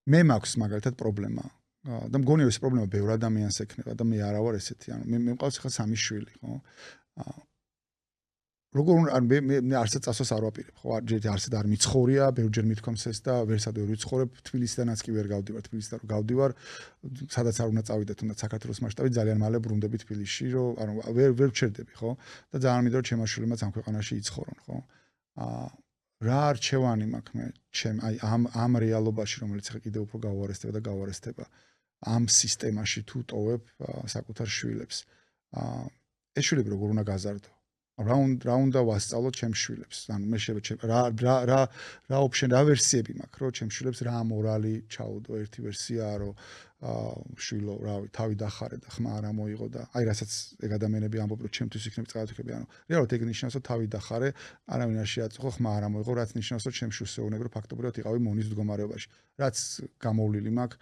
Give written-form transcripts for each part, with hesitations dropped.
მე მაქვს მაგალითად პრობლემა და მგონია ეს პრობლემა ბევრ ადამიანს ექნება და მე არა ვარ ესეთი, ანუ მე მყავს ხა 3 შვილი, ხო? როგორ მე არცად წასვას არ ვაპირებ, ხო? არცად არ მიცხოვრია, ბევრჯერ მithქვამს ეს და ვერსად ვერ ვიცხოვრებ, თბილისიდანაც კი ვერ გავდივარ, თბილისიდან რომ გავდივარ, სადაც არ უნდა წავიდე, თუნდაც საქართველოს მასშტაბით ძალიან მალე ბრუნდები თბილისში, რომ ანუ ვერ ვჩერდები, ხო? და ძალიან მინდა რომ ჩემმა შვილებმაც ამ ქვეყანაში იცხოვრონ, ხო? რა არჩევანი მაქვს მე აი ამ რეალობაში, რომელიც ხა კიდევ უფრო გავარესდება, ამ სისტემაში თუ ტოვებ საკუთარ შვილებს. ეს შვილები როგორ უნდა გაზარდო? რა უნდა ვასწავლოთ ჩემს შვილებს? ანუ მე რა ოპშენ, რა ვერსიები მაქვს, რომ ჩემს შვილებს რა მორალი ჩაუდო? ერთი ვერსიაა, რომ შვილო, რავი, თავი დახარე და ხმა არ მოიღო და აი რასაც ეგ ადამიანები ამბობენ, რომ ჩემთვის იქნებ წყალათქები, ანუ რეალურად ეგ ნიშნავს, რომ თავი დახარე, არავინ არ შეაწუხო, ხმა არ მოიღო, რაც ნიშნავს, რომ ჩემს შვილს ეუბნები, რომ ფაქტობრივად იყავი მონის მდგომარეობაში. რაც გამოვლილი მაქვს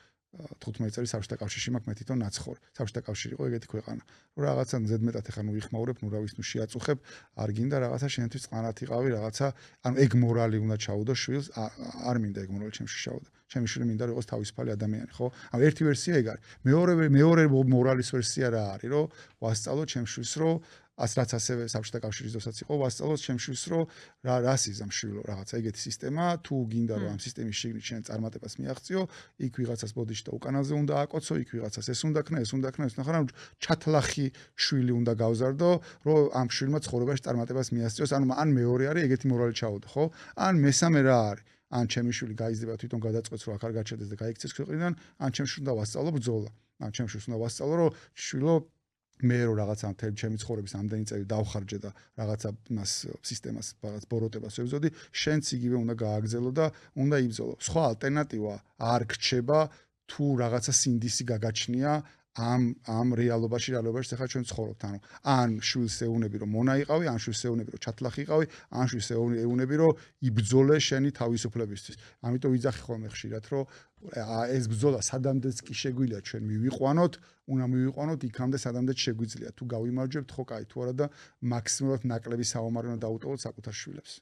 15 წელი საბჭოთა კავშირში მაქვს მე თვითონ ნაცხოვრი. საბჭოთა კავშირი იყო ეგეთი ქვეყანა. რომ რაღაცა ზედმეტად ახლა ნუ ვიხმაურებ, ნუ რავის ნუ შეაწუხებ, არ გინდა რაღაცა შენთვის წყნარად იყავი, რაღაცა, ანუ ეგ მორალი უნდა ჩაუდო შვილს, არ მინდა ეგ მორალი ჩემში ჩაუდო. ჩემი შვილი მინდა რომ იყოს თავისუფალი ადამიანი, ხო? ანუ ერთი ვერსია ეგ არის. მეორე მორალის ვერსია რა არის, რომ ვასწავლო ჩემს შვილს, რომ რაც ასევე საბჭოთა კავშირის დროსაც იყო, ვასწავლოთ ჩემს შვილს, რომ რას იზამ შვილო, რაღაცა ეგეთი სისტემა, თუ გინდა რომ ამ სისტემის შიგნით შენ წარმატებას მიაღწიო, იქ ვიღაცას ბოდიში და უკანაზე უნდა აკოცო, იქ ვიღაცას ეს უნდა ქნა, ეს ნახარ, ჩათლახი შვილი უნდა გავზარდო, რომ ამ შვილმა ცხოვრებაში წარმატებას მიაღწიოს, ანუ ან მეორე არის ეგეთი მორალი ჩაუდო, ხო? ან მესამე რა არის? ან ჩემი შვილი გაიზრდება თვითონ გადაწყვეტს რომ აქ არ გაჩერდეს და გაიქცეს ქვეყნიდან, ან ჩემს შვილს უნდა ვასწავლო ბრძოლა. ან ჩემს შვილს უნდა ვასწავლო, რომ შვილო მე რო რაღაცა მთელი ჩემი ცხოვრების ამდენი წელი დავხარჯე და რაღაცა მას სისტემას რაღაც ბოროტებას ვებზოდი, შენც იგივე უნდა გააგრძელო და უნდა იბრძოლო. სხვა ალტერნატივა არ გრჩება თუ რაღაცა სინდისი გაგაჩნია ამ რეალობაში ახლა ჩვენ ცხოვრობთ. ანუ ან შვილს ეუნები რომ მონა იყავი, ან შვილს ეუნები რომ ჩათლახი იყავი, ან შვილს ეუნები რომ იბრძოლე შენი თავისუფლებისთვის. ამიტომ ვიძახი ხოლმე ხშირად რომ ეს ბრძოლა სადამდეც კი შეგვიძლია ჩვენ მივიყვანოთ, უნდა მივიყვანოთ იქამდე სადამდეც შეგვიძლია. თუ გავიმარჯვებთ, ხო, კაი, თუ არა და მაქსიმალურად ნაკლები საომარი უნდა დაუტოვოთ საკუთარ შვილებს.